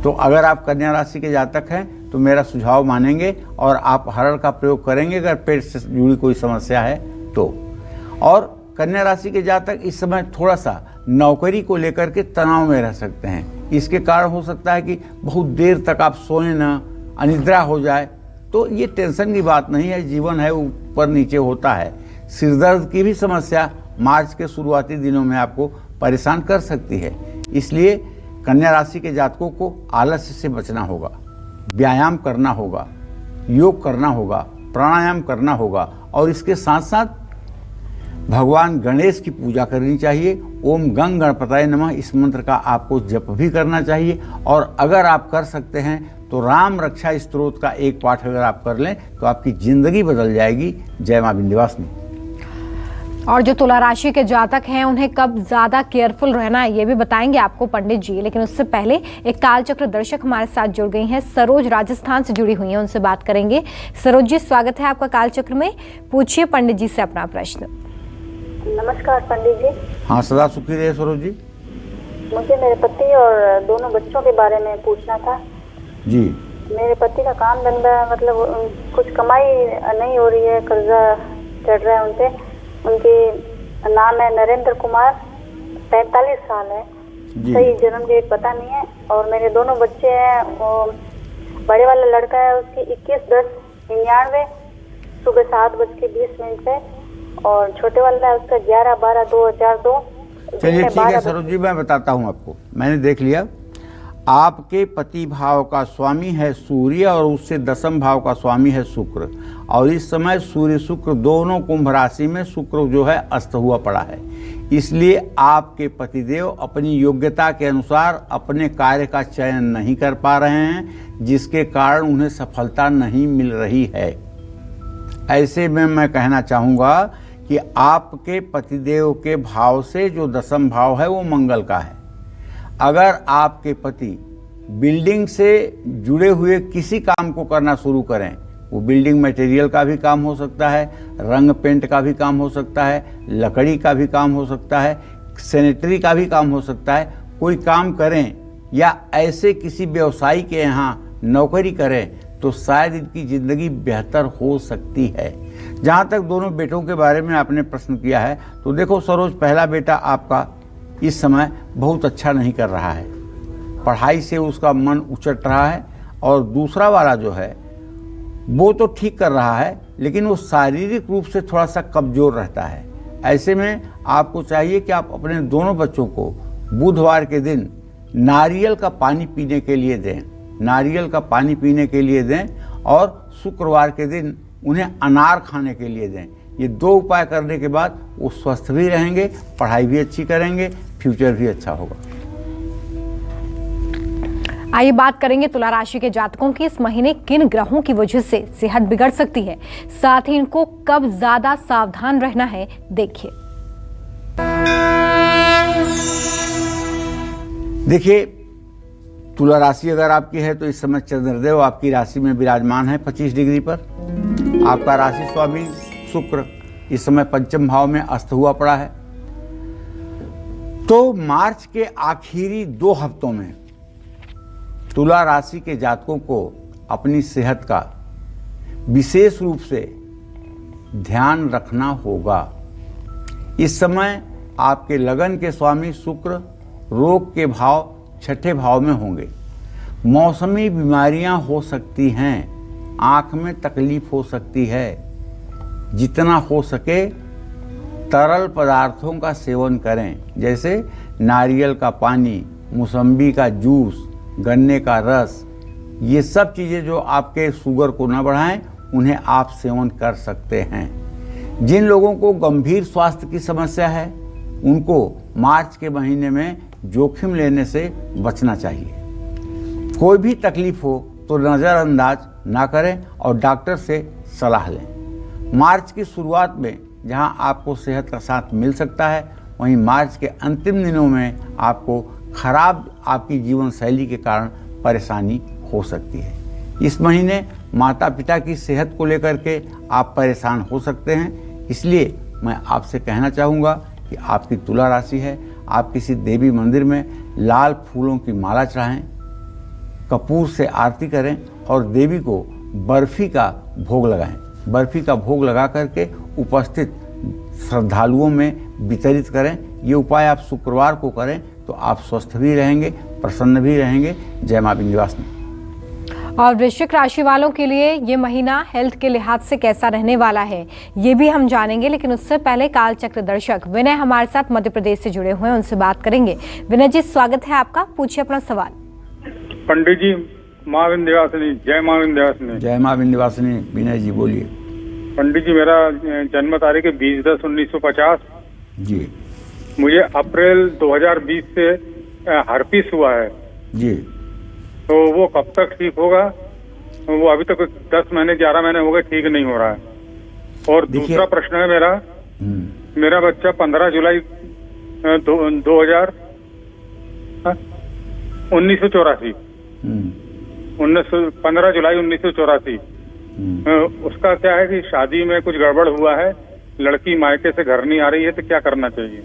तो अगर आप कन्या राशि के जातक हैं तो मेरा सुझाव मानेंगे और आप हरड़ का प्रयोग करेंगे अगर पेट से जुड़ी कोई समस्या है तो। और कन्या राशि के जातक इस समय थोड़ा सा नौकरी को लेकर के तनाव में रह सकते हैं। इसके कारण हो सकता है कि बहुत देर तक आप सोए ना, अनिद्रा हो जाए। तो ये टेंशन की बात नहीं है, जीवन है, ऊपर नीचे होता है। सिरदर्द की भी समस्या मार्च के शुरुआती दिनों में आपको परेशान कर सकती है। इसलिए कन्या राशि के जातकों को आलस्य से बचना होगा, व्यायाम करना होगा, योग करना होगा, प्राणायाम करना होगा और इसके साथ साथ भगवान गणेश की पूजा करनी चाहिए। ओम गंग गणपताय नमः इस मंत्र का आपको जप भी करना चाहिए। और अगर आप कर सकते हैं तो राम रक्षा स्तोत्र का एक पाठ अगर आप कर लें तो आपकी जिंदगी बदल जाएगी। जय मां विंध्यवासिनी। और जो तुला राशि के जातक हैं उन्हें कब ज्यादा केयरफुल रहना है ये भी बताएंगे आपको पंडित जी, लेकिन उससे पहले एक कालचक्र दर्शक हमारे साथ जुड़ गई हैं। सरोज राजस्थान से जुड़ी हुई हैं, उनसे बात करेंगे। सरोज जी, स्वागत है आपका कालचक्र में। पूछिए पंडित जी से अपना प्रश्न। नमस्कार पंडित जी। हाँ, सदा सुखी रहे सरोज जी। मुझे मेरे पति और दोनों बच्चों के बारे में पूछना था जी। मेरे पति का काम धंधा मतलब कुछ कमाई नहीं हो रही है, कर्जा चढ़ रहा है उनपे। उनकी नाम है नरेंद्र कुमार, 45 साल है, सही जन्म डेट पता नहीं है। और मेरे दोनों बच्चे हैं, वो बड़े वाला लड़का है उसकी 21/10/99 सुबह 7:20 पे, और छोटे वाला है उसका 11/12/2002। चलिए ठीक है सरोज जी, मैं बताता हूँ आपको। मैंने देख लिया, आपके पति भाव का स्वामी है सूर्य और उससे दशम भाव का स्वामी है शुक्र। और इस समय सूर्य शुक्र दोनों कुंभ राशि में, शुक्र जो है अस्त हुआ पड़ा है। इसलिए आपके पतिदेव अपनी योग्यता के अनुसार अपने कार्य का चयन नहीं कर पा रहे हैं, जिसके कारण उन्हें सफलता नहीं मिल रही है। ऐसे में मैं कहना चाहूँगा कि आपके पतिदेव के भाव से जो दशम भाव है वो मंगल का है। अगर आपके पति बिल्डिंग से जुड़े हुए किसी काम को करना शुरू करें, वो बिल्डिंग मटेरियल का भी काम हो सकता है, रंग पेंट का भी काम हो सकता है, लकड़ी का भी काम हो सकता है, सैनिटरी का भी काम हो सकता है, कोई काम करें या ऐसे किसी व्यवसायी के यहाँ नौकरी करें तो शायद इनकी ज़िंदगी बेहतर हो सकती है। जहाँ तक दोनों बेटों के बारे में आपने प्रश्न किया है, तो देखो सरोज, पहला बेटा आपका इस समय बहुत अच्छा नहीं कर रहा है, पढ़ाई से उसका मन उचट रहा है। और दूसरा वाला जो है वो तो ठीक कर रहा है, लेकिन वो शारीरिक रूप से थोड़ा सा कमज़ोर रहता है। ऐसे में आपको चाहिए कि आप अपने दोनों बच्चों को बुधवार के दिन नारियल का पानी पीने के लिए दें, नारियल का पानी पीने के लिए दें, और शुक्रवार के दिन उन्हें अनार खाने के लिए दें। ये 2 उपाय करने के बाद वो स्वस्थ भी रहेंगे, पढ़ाई भी अच्छी करेंगे, फ्यूचर भी अच्छा होगा। आइए बात करेंगे तुला राशि के जातकों की इस महीने किन ग्रहों की वजह से सेहत बिगड़ सकती है, साथ ही इनको कब ज्यादा सावधान रहना है, देखिए। देखिए, तुला राशि अगर आपकी है तो इस समय चंद्रदेव आपकी राशि में विराजमान है 25 डिग्री पर। आपका राशि स्वामी शुक्र इस समय पंचम भाव में अस्त हुआ पड़ा है। तो मार्च के आखिरी 2 हफ्तों में तुला राशि के जातकों को अपनी सेहत का विशेष रूप से ध्यान रखना होगा। इस समय आपके लगन के स्वामी शुक्र रोग के भाव 6ठे भाव में होंगे। मौसमी बीमारियां हो सकती हैं, आँख में तकलीफ हो सकती है। जितना हो सके तरल पदार्थों का सेवन करें, जैसे नारियल का पानी, मौसम्बी का जूस, गन्ने का रस। ये सब चीज़ें जो आपके शुगर को न बढ़ाएं, उन्हें आप सेवन कर सकते हैं। जिन लोगों को गंभीर स्वास्थ्य की समस्या है, उनको मार्च के महीने में जोखिम लेने से बचना चाहिए। कोई भी तकलीफ हो तो नज़रअंदाज ना करें और डॉक्टर से सलाह लें। मार्च की शुरुआत में जहां आपको सेहत का साथ मिल सकता है, वहीं मार्च के अंतिम दिनों में आपको खराब आपकी जीवन शैली के कारण परेशानी हो सकती है। इस महीने माता पिता की सेहत को लेकर के आप परेशान हो सकते हैं। इसलिए मैं आपसे कहना चाहूँगा कि आपकी तुला राशि है, आप किसी देवी मंदिर में लाल फूलों की माला चढ़ाएं, कपूर से आरती करें और देवी को बर्फी का भोग लगाएं। बर्फी का भोग लगा करके उपस्थित श्रद्धालुओं में वितरित करें। ये उपाय आप शुक्रवार को करें तो आप स्वस्थ भी रहेंगे, प्रसन्न भी रहेंगे। जय मां विंध्यवासिनी। और वृश्चिक राशि वालों के लिए ये महीना हेल्थ के लिहाज से कैसा रहने वाला है ये भी हम जानेंगे, लेकिन उससे पहले काल चक्र दर्शक विनय हमारे साथ मध्य प्रदेश से जुड़े हुए हैं, उनसे बात करेंगे। विनय जी, स्वागत है आपका, पूछिए अपना सवाल। पंडित जी, माँ विंध्यवासिनी, जय माँ विंध्यवासिनी। जय मां विंध्यवासिनी। विनय जी बोलिए। पंडित जी, मेरा जन्म तारीख है 20/10/1950 जी। मुझे अप्रैल 2020 से हर्पीस हुआ है जी। तो वो कब तक ठीक होगा? वो अभी तक 10 महीने 11 महीने हो गए, ठीक नहीं हो रहा है। और दूसरा प्रश्न है मेरा, मेरा बच्चा 15 जुलाई 1984 15 जुलाई 1984 उसका क्या है कि शादी में कुछ गड़बड़ हुआ है, लड़की मायके से घर नहीं आ रही है, तो क्या करना चाहिए?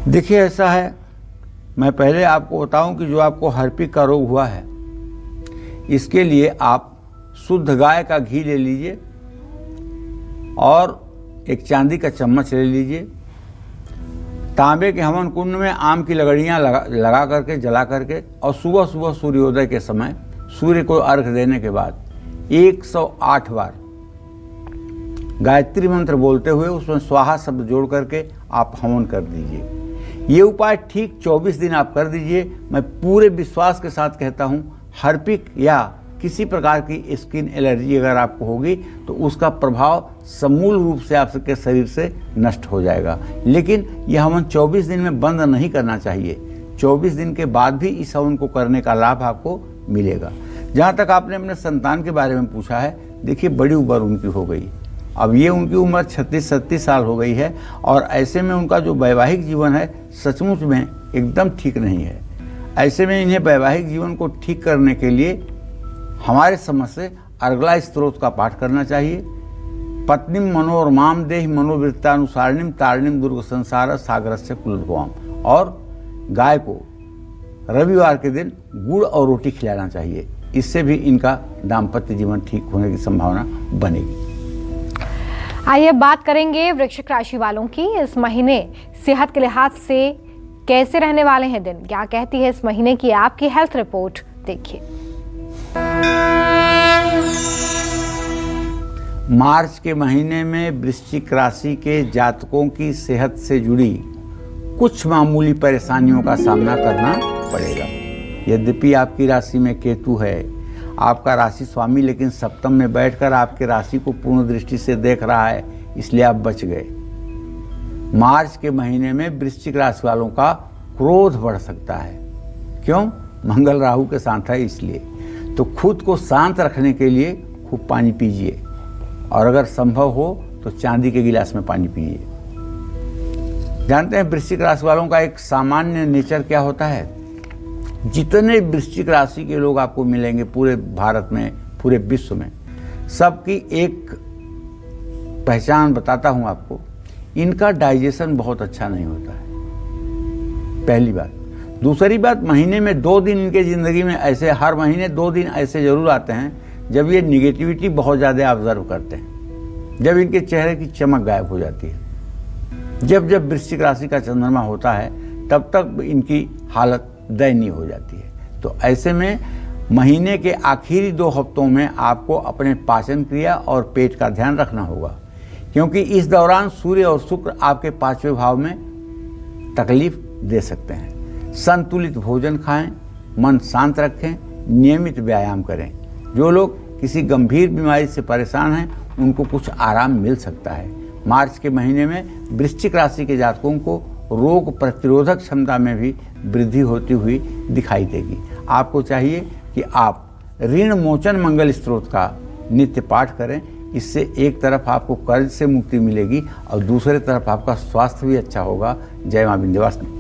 देखिए, ऐसा है, मैं पहले आपको बताऊं कि जो आपको हर्पी का रोग हुआ है, इसके लिए आप शुद्ध गाय का घी ले लीजिए और एक चांदी का चम्मच ले लीजिए। तांबे के हवन कुंड में आम की लगड़ियां लगा करके, जला करके, और सुबह सुबह सूर्योदय के समय सूर्य को अर्घ देने के बाद 108 बार गायत्री मंत्र बोलते हुए उसमें स्वाहा शब्द जोड़ करके आप हवन कर दीजिए। ये उपाय ठीक 24 दिन आप कर दीजिए। मैं पूरे विश्वास के साथ कहता हूँ, हर्पिक या किसी प्रकार की स्किन एलर्जी अगर आपको होगी तो उसका प्रभाव समूल रूप से आपके शरीर से नष्ट हो जाएगा। लेकिन यह हवन 24 दिन में बंद नहीं करना चाहिए। 24 दिन के बाद भी इस हवन को करने का लाभ आपको मिलेगा। जहाँ तक आपने अपने संतान के बारे में पूछा है, देखिए, बड़ी उम्र उनकी हो गई। अब ये उनकी उम्र 36-37 साल हो गई है और ऐसे में उनका जो वैवाहिक जीवन है सचमुच में एकदम ठीक नहीं है। ऐसे में इन्हें वैवाहिक जीवन को ठीक करने के लिए हमारे समझ से अर्गला स्तोत्र का पाठ करना चाहिए। पत्नीम मनोरमाम देहि मनोवृत्तानुसारिणीम तारिणीम दुर्ग संसार सागरस्य कुलोद्भवाम, और गाय को रविवार के दिन गुड़ और रोटी खिलाना चाहिए। इससे भी इनका दाम्पत्य जीवन ठीक होने की संभावना बनेगी। आइए बात करेंगे वृश्चिक राशि वालों की। इस महीने सेहत के लिहाज से कैसे रहने वाले हैं दिन, क्या कहती है इस महीने की आपकी हेल्थ रिपोर्ट, देखिए। मार्च के महीने में वृश्चिक राशि के जातकों की सेहत से जुड़ी कुछ मामूली परेशानियों का सामना करना पड़ेगा। यद्यपि आपकी राशि में केतु है, आपका राशि स्वामी, लेकिन सप्तम में बैठकर आपके राशि को पूर्ण दृष्टि से देख रहा है, इसलिए आप बच गए। मार्च के महीने में वृश्चिक राशि वालों का क्रोध बढ़ सकता है। क्यों? मंगल राहु के साथ है, इसलिए। तो खुद को शांत रखने के लिए खूब पानी पीजिए, और अगर संभव हो तो चांदी के गिलास में पानी पीजिए। जानते हैं वृश्चिक राशि वालों का एक सामान्य नेचर क्या होता है? जितने वृश्चिक राशि के लोग आपको मिलेंगे पूरे भारत में, पूरे विश्व में, सबकी एक पहचान बताता हूं आपको, इनका डाइजेशन बहुत अच्छा नहीं होता है, पहली बात। दूसरी बात, महीने में 2 दिन इनके ज़िंदगी में ऐसे, हर महीने 2 दिन ऐसे ज़रूर आते हैं जब ये निगेटिविटी बहुत ज़्यादा ऑब्जर्व करते हैं, जब इनके चेहरे की चमक गायब हो जाती है। जब जब वृश्चिक राशि का चंद्रमा होता है तब तक इनकी हालत दयनीय हो जाती है। तो ऐसे में महीने के आखिरी 2 हफ्तों में आपको अपने पाचन क्रिया और पेट का ध्यान रखना होगा, क्योंकि इस दौरान सूर्य और शुक्र आपके 5वें भाव में तकलीफ दे सकते हैं। संतुलित भोजन खाएं, मन शांत रखें, नियमित व्यायाम करें। जो लोग किसी गंभीर बीमारी से परेशान हैं उनको कुछ आराम मिल सकता है। मार्च के महीने में वृश्चिक राशि के जातकों को रोग प्रतिरोधक क्षमता में भी वृद्धि होती हुई दिखाई देगी। आपको चाहिए कि आप ऋण मोचन मंगल स्तोत्र का नित्य पाठ करें। इससे एक तरफ आपको कर्ज से मुक्ति मिलेगी और दूसरे तरफ आपका स्वास्थ्य भी अच्छा होगा। जय मां विंध्यवासिनी।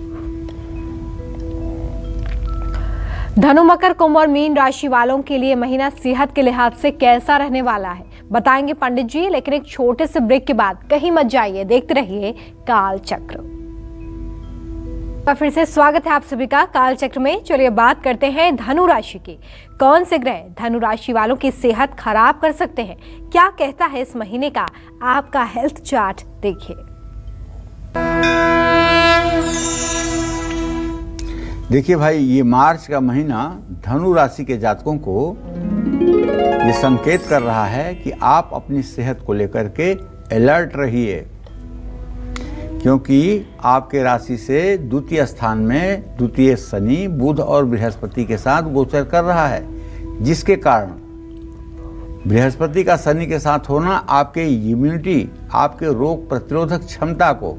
धनु, मकर, कुंभ और मीन राशि वालों के लिए महीना सेहत के लिहाज से कैसा रहने वाला है बताएंगे पंडित जी, लेकिन एक छोटे से ब्रेक के बाद कहीं मत जाइए, देखते रहिए काल चक्र। फिर से स्वागत है आप सभी का काल चक्र में। चलिए बात करते हैं धनु राशि की। कौन से ग्रह धनु राशि वालों की सेहत खराब कर सकते हैं, क्या कहता है इस महीने का आपका हेल्थ चार्ट, देखिए। देखिए भाई, ये मार्च का महीना धनु राशि के जातकों को ये संकेत कर रहा है कि आप अपनी सेहत को लेकर के अलर्ट रहिए, क्योंकि आपके राशि से द्वितीय स्थान में द्वितीय शनि बुध और बृहस्पति के साथ गोचर कर रहा है, जिसके कारण बृहस्पति का शनि के साथ होना आपके इम्यूनिटी, आपके रोग प्रतिरोधक क्षमता को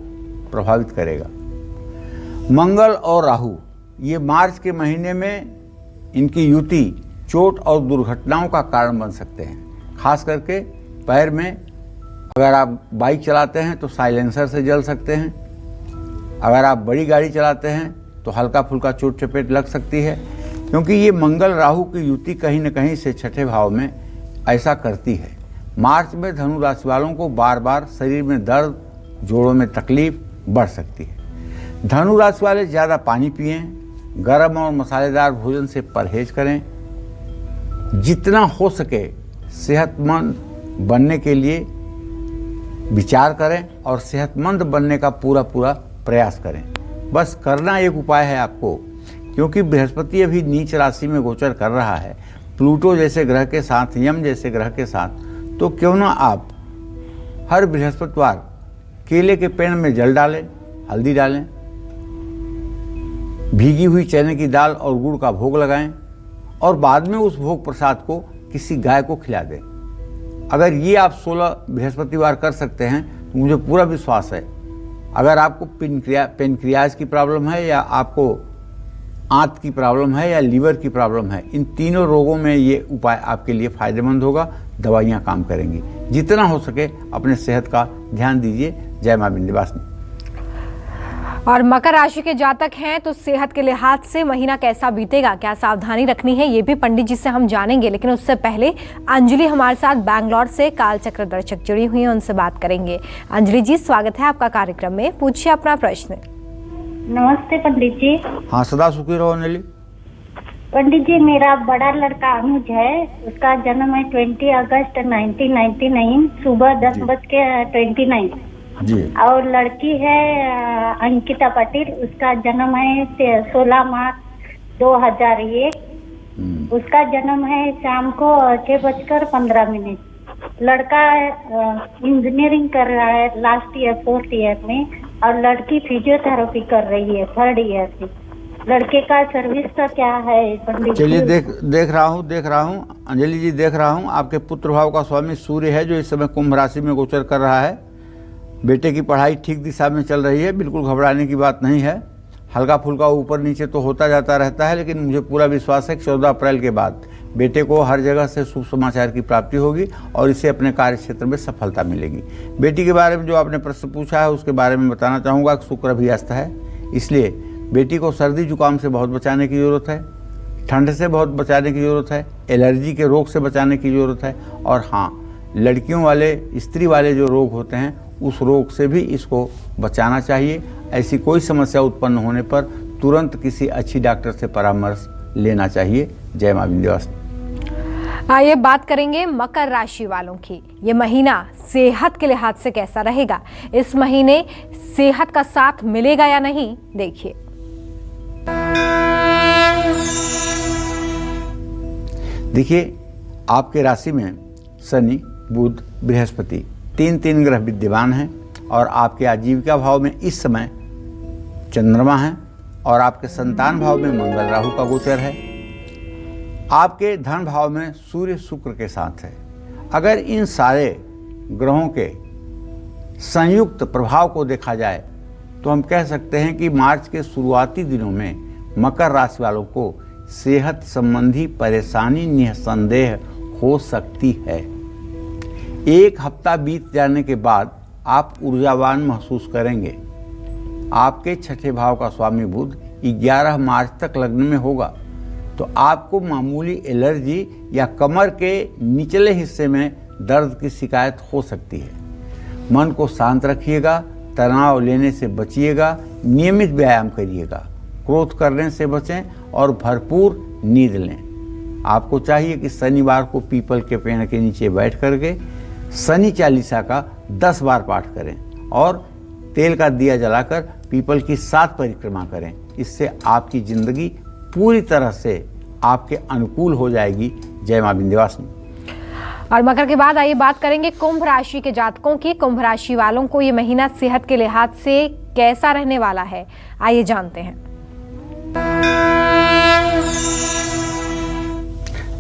प्रभावित करेगा। मंगल और राहु ये मार्च के महीने में इनकी युति चोट और दुर्घटनाओं का कारण बन सकते हैं। खास करके पैर में, अगर आप बाइक चलाते हैं तो साइलेंसर से जल सकते हैं, अगर आप बड़ी गाड़ी चलाते हैं तो हल्का फुल्का चोट चपेट लग सकती है, क्योंकि ये मंगल राहु की युति कहीं न कहीं से छठे भाव में ऐसा करती है। मार्च में धनु राशि वालों को बार बार शरीर में दर्द, जोड़ों में तकलीफ बढ़ सकती है। धनु राशि वाले ज़्यादा पानी पिएं, गर्म और मसालेदार भोजन से परहेज करें, जितना हो सके सेहतमंद बनने के लिए विचार करें और सेहतमंद बनने का पूरा प्रयास करें। बस करना एक उपाय है आपको, क्योंकि बृहस्पति अभी नीच राशि में गोचर कर रहा है, प्लूटो जैसे ग्रह के साथ, यम जैसे ग्रह के साथ, तो क्यों ना आप हर बृहस्पतिवार केले के पेड़ में जल डालें, हल्दी डालें, भीगी हुई चने की दाल और गुड़ का भोग लगाएं और बाद में उस भोग प्रसाद को किसी गाय को खिला दें। अगर ये आप 16 बृहस्पतिवार कर सकते हैं तो मुझे पूरा विश्वास है, अगर आपको पेनक्रियाज की प्रॉब्लम है या आपको आंत की प्रॉब्लम है या लीवर की प्रॉब्लम है, इन तीनों रोगों में ये उपाय आपके लिए फ़ायदेमंद होगा। दवाइयाँ काम करेंगी। जितना हो सके अपने सेहत का ध्यान दीजिए। जय मां विंध्यवासिनी। और मकर राशि के जातक हैं तो सेहत के लिहाज से महीना कैसा बीतेगा, क्या सावधानी रखनी है, ये भी पंडित जी से हम जानेंगे। लेकिन उससे पहले अंजलि हमारे साथ बैंगलोर से कालचक्र दर्शक जुड़ी हुई हैं, उनसे बात करेंगे। अंजलि जी, स्वागत है आपका कार्यक्रम में, पूछिए अपना प्रश्न। नमस्ते पंडित जी। हाँ, सदा सुखी रहो अंजलि। पंडित जी, मेरा बड़ा लड़का अनुज है, उसका जन्म है 20 अगस्त 1999 सुबह 10:29 जी। और लड़की है अंकिता पटेल, उसका जन्म है 16 मार्च 2001। उसका जन्म है शाम को 6:15। लड़का इंजीनियरिंग कर रहा है लास्ट ईयर 4th ईयर में, और लड़की फिजियोथेरेपी कर रही है 3rd ईयर से। लड़के का सर्विस का क्या है पंडित जी? चलिए देख रहा हूँ अंजलि जी, देख रहा हूँ आपके पुत्र भाव का स्वामी सूर्य है, जो इस समय कुंभ राशि में गोचर कर रहा है। बेटे की पढ़ाई ठीक दिशा में चल रही है, बिल्कुल घबराने की बात नहीं है। हल्का फुल्का ऊपर नीचे तो होता जाता रहता है, लेकिन मुझे पूरा विश्वास है कि 14 अप्रैल के बाद बेटे को हर जगह से शुभ समाचार की प्राप्ति होगी और इसे अपने कार्य क्षेत्र में सफलता मिलेगी। बेटी के बारे में जो आपने प्रश्न पूछा है उसके बारे में बताना चाहूँगा कि शुक्र अभी अस्त है, इसलिए बेटी को सर्दी जुकाम से बहुत बचाने की ज़रूरत है, ठंड से बहुत बचाने की ज़रूरत है, एलर्जी के रोग से बचाने की ज़रूरत है, और हाँ, लड़कियों वाले, स्त्री वाले जो रोग होते हैं उस रोग से भी इसको बचाना चाहिए। ऐसी कोई समस्या उत्पन्न होने पर तुरंत किसी अच्छी डॉक्टर से परामर्श लेना चाहिए। जय मां विंध्यवासिनी। आइए बात करेंगे मकर राशि वालों की। ये महीना सेहत के लिहाज से कैसा रहेगा, इस महीने सेहत का साथ मिलेगा या नहीं, देखिए। देखिए, आपके राशि में शनि बुध बृहस्पति तीन ग्रह विद्यमान हैं और आपके आजीविका भाव में इस समय चंद्रमा है और आपके संतान भाव में मंगल राहु का गोचर है। आपके धन भाव में सूर्य शुक्र के साथ है। अगर इन सारे ग्रहों के संयुक्त प्रभाव को देखा जाए तो हम कह सकते हैं कि मार्च के शुरुआती दिनों में मकर राशि वालों को सेहत संबंधी परेशानी निसंदेह हो सकती है। एक हफ्ता बीत जाने के बाद आप ऊर्जावान महसूस करेंगे। आपके छठे भाव का स्वामी बुध 11 मार्च तक लग्न में होगा, तो आपको मामूली एलर्जी या कमर के निचले हिस्से में दर्द की शिकायत हो सकती है। मन को शांत रखिएगा, तनाव लेने से बचिएगा, नियमित व्यायाम करिएगा, क्रोध करने से बचें और भरपूर नींद लें। आपको चाहिए कि शनिवार को पीपल के पेड़ के नीचे बैठ करके शनि चालीसा का 10 बार पाठ करें और तेल का दिया जलाकर पीपल की 7 परिक्रमा करें। इससे आपकी जिंदगी पूरी तरह से आपके अनुकूल हो जाएगी। जय मां विंध्यवासिनी। और मकर के बाद आइए बात करेंगे कुंभ राशि के जातकों की। कुंभ राशि वालों को ये महीना सेहत के लिहाज से कैसा रहने वाला है, आइए जानते हैं।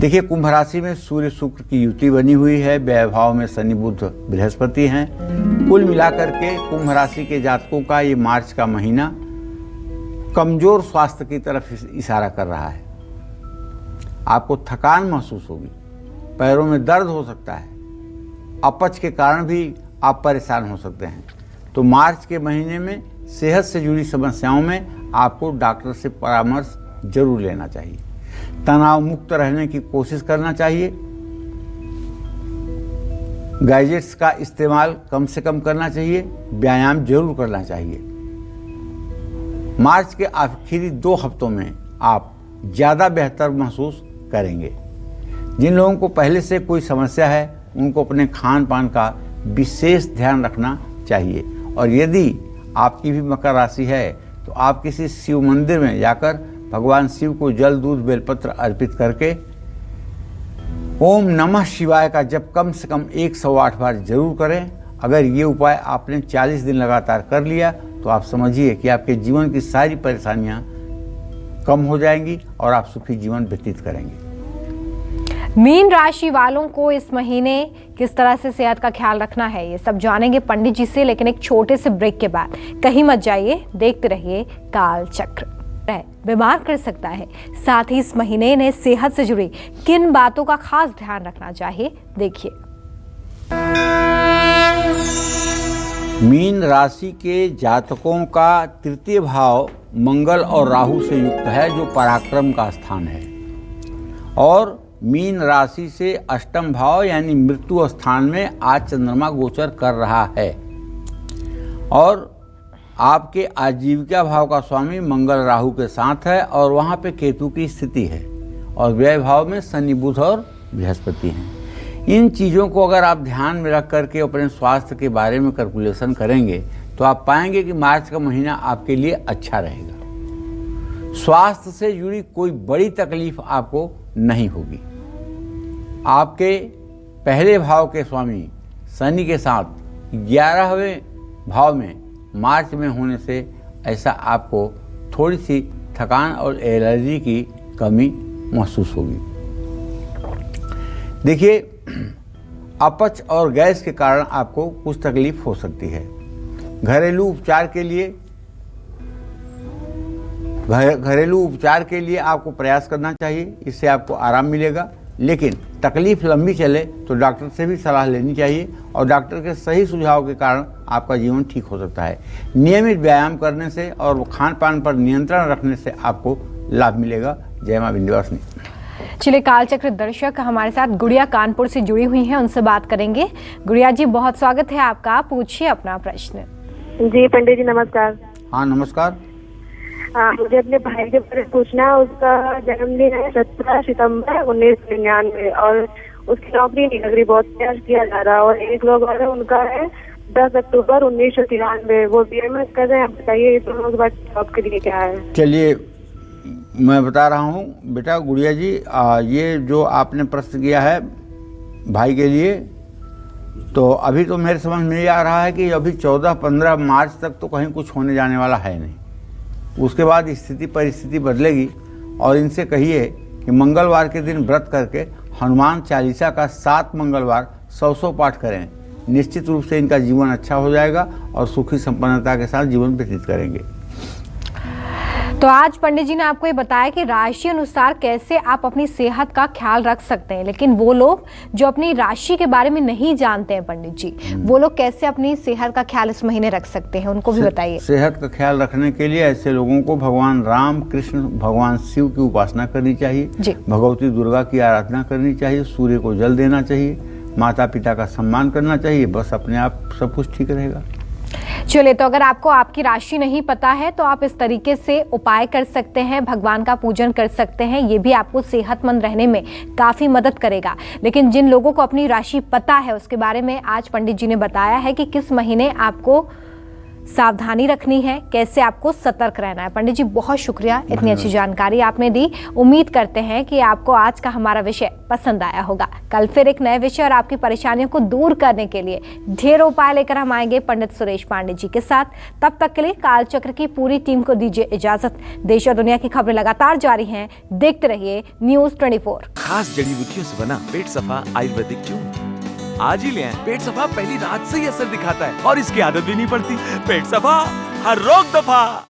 देखिए, कुंभ राशि में सूर्य शुक्र की युति बनी हुई है, व्यय भाव में शनि बुध बृहस्पति हैं। कुल मिलाकर के कुंभ राशि के जातकों का ये मार्च का महीना कमजोर स्वास्थ्य की तरफ इशारा कर रहा है। आपको थकान महसूस होगी, पैरों में दर्द हो सकता है, अपच के कारण भी आप परेशान हो सकते हैं। तो मार्च के महीने में सेहत से जुड़ी समस्याओं में आपको डॉक्टर से परामर्श जरूर लेना चाहिए। तनाव मुक्त रहने की कोशिश करना चाहिए। गैजेट्स का इस्तेमाल कम से कम करना चाहिए। व्यायाम जरूर करना चाहिए। मार्च के आखिरी 2 हफ्तों में आप ज़्यादा बेहतर महसूस करेंगे। जिन लोगों को पहले से कोई समस्या है उनको अपने खान पान का विशेष ध्यान रखना चाहिए। और यदि आपकी भी मकर राशि है तो आप किसी शिव मंदिर में जाकर भगवान शिव को जल दूध बेलपत्र अर्पित करके ओम नमः शिवाय का जप कम से कम 108 बार जरूर करें। अगर ये उपाय आपने 40 दिन लगातार कर लिया तो आप समझिए कि आपके जीवन की सारी परेशानियां कम हो जाएंगी और आप सुखी जीवन व्यतीत करेंगे। मीन राशि वालों को इस महीने किस तरह से सेहत का ख्याल रखना है, ये सब जानेंगे पंडित जी से, लेकिन एक छोटे से ब्रेक के बाद। कहीं मत जाइए, देखते रहिए काल चक्र। बीमार कर सकता है, साथ ही इस महीने ने सेहत से जुड़ी किन बातों का खास ध्यान रखना चाहिए, देखिए। मीन राशि के जातकों का तृतीय भाव मंगल और राहु से युक्त है, जो पराक्रम का स्थान है। और मीन राशि से अष्टम भाव यानी मृत्यु स्थान में आज चंद्रमा गोचर कर रहा है। और आपके आजीविका भाव का स्वामी मंगल राहु के साथ है और वहाँ पे केतु की स्थिति है। और व्यय भाव में शनि बुध और बृहस्पति हैं। इन चीज़ों को अगर आप ध्यान में रख करके अपने स्वास्थ्य के बारे में कैलकुलेशन करेंगे तो आप पाएंगे कि मार्च का महीना आपके लिए अच्छा रहेगा। स्वास्थ्य से जुड़ी कोई बड़ी तकलीफ आपको नहीं होगी। आपके पहले भाव के स्वामी शनि के साथ 11वें भाव में मार्च में होने से ऐसा आपको थोड़ी सी थकान और एलर्जी की कमी महसूस होगी। देखिए, अपच और गैस के कारण आपको कुछ तकलीफ हो सकती है। घरेलू उपचार के लिए आपको प्रयास करना चाहिए, इससे आपको आराम मिलेगा। लेकिन तकलीफ लंबी चले तो डॉक्टर से भी सलाह लेनी चाहिए और डॉक्टर के सही सुझाव के कारण आपका जीवन ठीक हो सकता है। नियमित व्यायाम करने से और खान पान पर नियंत्रण रखने से आपको लाभ मिलेगा। जय मां विंध्यवासिनी। चलिए, कालचक्र दर्शक हमारे साथ गुड़िया कानपुर से जुड़ी हुई हैं, उनसे बात करेंगे। गुड़िया जी, बहुत स्वागत है आपका, पूछिए अपना प्रश्न। जी पंडित जी नमस्कार। हाँ नमस्कार। मुझे अपने भाई के बारे में पूछना है। उसका जन्मदिन है 17 सितंबर 1999 और उसकी नौकरी नहीं लग रही, बहुत प्रयास किया जा रहा है। और एक लोग और है, उनका है 10 अक्टूबर 1993, वो BMS कर रहे हैं। आप बताइए दोनों के बाद जॉब के लिए क्या है? चलिए मैं बता रहा हूँ बेटा गुड़िया जी, ये जो आपने प्रश्न किया है भाई के लिए, तो अभी तो मेरे समझ में ये आ रहा है कि अभी 14-15 मार्च तक तो कहीं कुछ होने जाने वाला है नहीं। उसके बाद स्थिति परिस्थिति बदलेगी। और इनसे कहिए कि मंगलवार के दिन व्रत करके हनुमान चालीसा का 7 मंगलवार 100 पाठ करें। निश्चित रूप से इनका जीवन अच्छा हो जाएगा और सुखी संपन्नता के साथ जीवन व्यतीत करेंगे। तो आज पंडित जी ने आपको ये बताया कि राशि अनुसार कैसे आप अपनी सेहत का ख्याल रख सकते हैं, लेकिन वो लोग जो अपनी राशि के बारे में नहीं जानते हैं पंडित जी, वो लोग कैसे अपनी सेहत का ख्याल इस महीने रख सकते हैं, उनको भी बताइए। सेहत का ख्याल रखने के लिए ऐसे लोगों को भगवान राम कृष्ण भगवान शिव की उपासना करनी चाहिए, भगवती दुर्गा की आराधना करनी चाहिए, सूर्य को जल देना चाहिए, माता पिता का सम्मान करना चाहिए। बस अपने आप सब कुछ ठीक रहेगा। चलिए, तो अगर आपको आपकी राशि नहीं पता है तो आप इस तरीके से उपाय कर सकते हैं, भगवान का पूजन कर सकते हैं। ये भी आपको सेहतमंद रहने में काफी मदद करेगा। लेकिन जिन लोगों को अपनी राशि पता है उसके बारे में आज पंडित जी ने बताया है कि किस महीने आपको सावधानी रखनी है, कैसे आपको सतर्क रहना है। पंडित जी बहुत शुक्रिया, इतनी अच्छी जानकारी आपने दी। उम्मीद करते हैं कि आपको आज का हमारा विषय पसंद आया होगा। कल फिर एक नए विषय और आपकी परेशानियों को दूर करने के लिए ढेरों उपाय लेकर हम आएंगे पंडित सुरेश पांडे जी के साथ। तब तक के लिए कालचक्र की पूरी टीम को दीजिए इजाजत। देश और दुनिया की खबरें लगातार जारी हैं, देखते रहिए News 24। खास जड़ी बूटियों से बना पेट सफा आयुर्वेदिक चूर्ण आज ही ले आएं। पेट सफा पहली रात से ही असर दिखाता है और इसकी आदत भी नहीं पड़ती। पेट सफा हर रोग दफा।